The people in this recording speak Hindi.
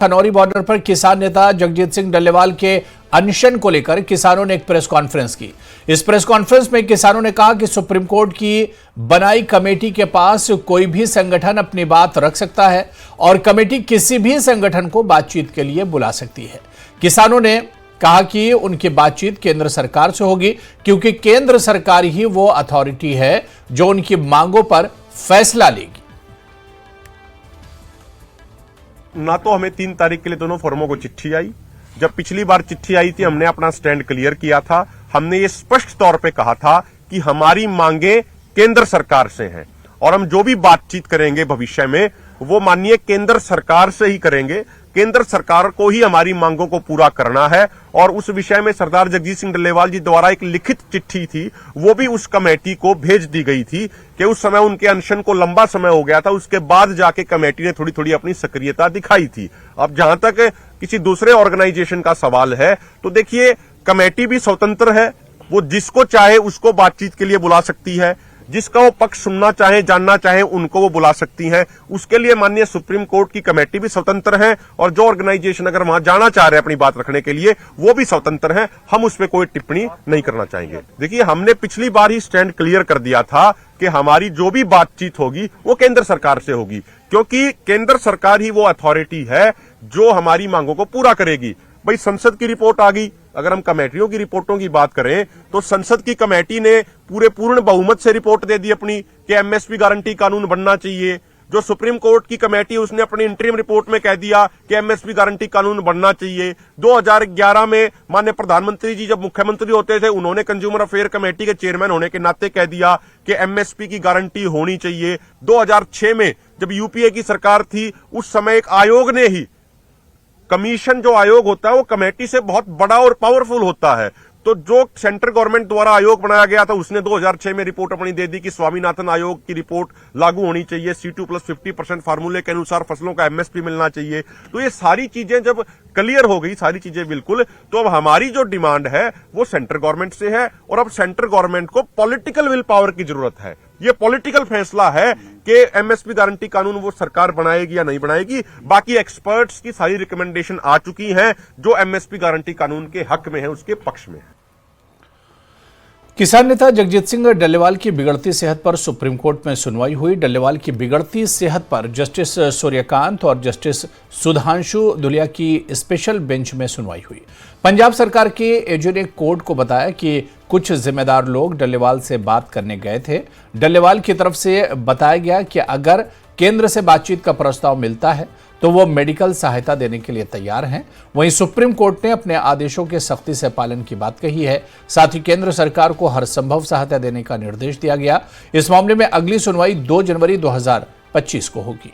खनौरी बॉर्डर पर किसान नेता जगजीत सिंह डल्लेवाल के अनशन को लेकर किसानों ने एक प्रेस कॉन्फ्रेंस की। इस प्रेस कॉन्फ्रेंस में किसानों ने कहा कि सुप्रीम कोर्ट की बनाई कमेटी के पास कोई भी संगठन अपनी बात रख सकता है और कमेटी किसी भी संगठन को बातचीत के लिए बुला सकती है। किसानों ने कहा कि उनकी बातचीत केंद्र सरकार से होगी, क्योंकि केंद्र सरकार ही वो अथॉरिटी है जो उनकी मांगों पर फैसला लेगी। ना तो हमें 3 तारीख के लिए दोनों फर्मों को चिट्ठी आई। जब पिछली बार चिट्ठी आई थी हमने अपना स्टैंड क्लियर किया था। हमने ये स्पष्ट तौर पे कहा था कि हमारी मांगे केंद्र सरकार से हैं और हम जो भी बातचीत करेंगे भविष्य में वो माननीय केंद्र सरकार से ही करेंगे। केंद्र सरकार को ही हमारी मांगों को पूरा करना है और उस विषय में सरदार जगजीत सिंह डल्लेवाल जी द्वारा एक लिखित चिट्ठी थी, वो भी उस कमेटी को भेज दी गई थी कि उस समय उनके अनशन को लंबा समय हो गया था। उसके बाद जाके कमेटी ने थोड़ी थोड़ी अपनी सक्रियता दिखाई थी। अब जहां तक किसी दूसरे ऑर्गेनाइजेशन का सवाल है तो देखिए, कमेटी भी स्वतंत्र है, वो जिसको चाहे उसको बातचीत के लिए बुला सकती है, जिसका वो पक्ष सुनना चाहे जानना चाहे उनको वो बुला सकती हैं। उसके लिए माननीय सुप्रीम कोर्ट की कमेटी भी स्वतंत्र है और जो ऑर्गेनाइजेशन अगर वहां जाना चाह रहे हैं अपनी बात रखने के लिए वो भी स्वतंत्र है। हम उस पर कोई टिप्पणी नहीं करना चाहेंगे। देखिए, हमने पिछली बार ही स्टैंड क्लियर कर दिया था कि हमारी जो भी बातचीत होगी वो केंद्र सरकार से होगी, क्योंकि केंद्र सरकार ही वो अथॉरिटी है जो हमारी मांगों को पूरा करेगी। भाई, संसद की रिपोर्ट आ गई। अगर हम कमेटियों की रिपोर्टों की बात करें तो संसद की कमेटी ने पूर्ण बहुमत से रिपोर्ट दे दी अपनी कि एमएसपी गारंटी कानून बनना चाहिए। जो सुप्रीम कोर्ट की कमेटी उसने अपनी इंटरिम रिपोर्ट में कह दिया कि एमएसपी गारंटी कानून बनना चाहिए। 2011 में माननीय प्रधानमंत्री जी जब मुख्यमंत्री होते थे उन्होंने कंज्यूमर अफेयर कमेटी के चेयरमैन होने के नाते कह दिया कि एमएसपी की गारंटी होनी चाहिए। 2006 में जब यूपीए की सरकार थी उस समय एक आयोग ने ही, कमीशन जो आयोग होता है वो कमेटी से बहुत बड़ा और पावरफुल होता है, तो जो सेंट्रल गवर्नमेंट द्वारा आयोग बनाया गया था उसने 2006 में रिपोर्ट अपनी दे दी कि स्वामीनाथन आयोग की रिपोर्ट लागू होनी चाहिए। C2+50% फार्मूले के अनुसार फसलों का एमएसपी मिलना चाहिए। तो ये सारी चीजें जब क्लियर हो गई, सारी चीजें बिल्कुल, तो अब हमारी जो डिमांड है वो सेंट्रल गवर्नमेंट से है और अब सेंट्रल गवर्नमेंट को पॉलिटिकल विल पावर की जरूरत है। ये पॉलिटिकल फैसला है कि एमएसपी गारंटी कानून वो सरकार बनाएगी या नहीं बनाएगी। बाकी एक्सपर्ट्स की सारी रिकमेंडेशन आ चुकी हैं जो एमएसपी गारंटी कानून के हक में है, उसके पक्ष में है। किसान नेता जगजीत सिंह डल्लेवाल की बिगड़ती सेहत पर सुप्रीम कोर्ट में सुनवाई हुई। डल्लेवाल की बिगड़ती सेहत पर जस्टिस सूर्यकांत और जस्टिस सुधांशु धुलिया की स्पेशल बेंच में सुनवाई हुई। पंजाब सरकार के एजी ने कोर्ट को बताया कि कुछ जिम्मेदार लोग डल्लेवाल से बात करने गए थे। डल्लेवाल की तरफ से बताया गया कि अगर केंद्र से बातचीत का प्रस्ताव मिलता है तो वो मेडिकल सहायता देने के लिए तैयार हैं। वहीं सुप्रीम कोर्ट ने अपने आदेशों के सख्ती से पालन की बात कही है। साथ ही केंद्र सरकार को हर संभव सहायता देने का निर्देश दिया गया। इस मामले में अगली सुनवाई 2 जनवरी 2025 को होगी।